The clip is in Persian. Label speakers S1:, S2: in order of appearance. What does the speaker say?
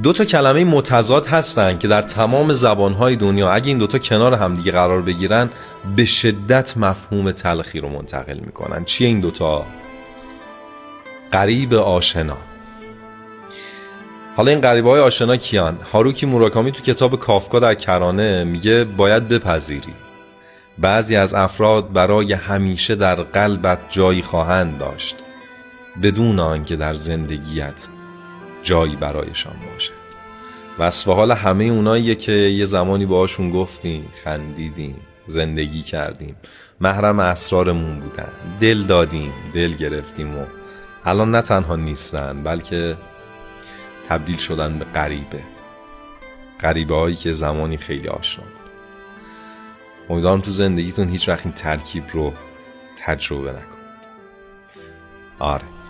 S1: دو تا کلمه متضاد هستن که در تمام زبانهای دنیا اگه این دوتا کنار همدیگه قرار بگیرن به شدت مفهوم تلخی رو منتقل میکنن. چیه این دوتا؟ غریب، آشنا. حالا این غریبه های آشنا کیان؟ هاروکی موراکامی تو کتاب کافکا در کرانه میگه باید بپذیری بعضی از افراد برای همیشه در قلبت جایی خواهند داشت بدون آنکه در زندگیت جایی برایشان باشه. وصف حال همه اوناییه که یه زمانی باهاشون گفتیم، خندیدیم، زندگی کردیم، محرم اسرارمون بودن، دل دادیم، دل گرفتیم و الان نه تنها نیستن بلکه تبدیل شدن به غریبه هایی که زمانی خیلی آشنا بود. امیدوارم تو زندگیتون هیچ وقت این ترکیب رو تجربه نکنید. آره.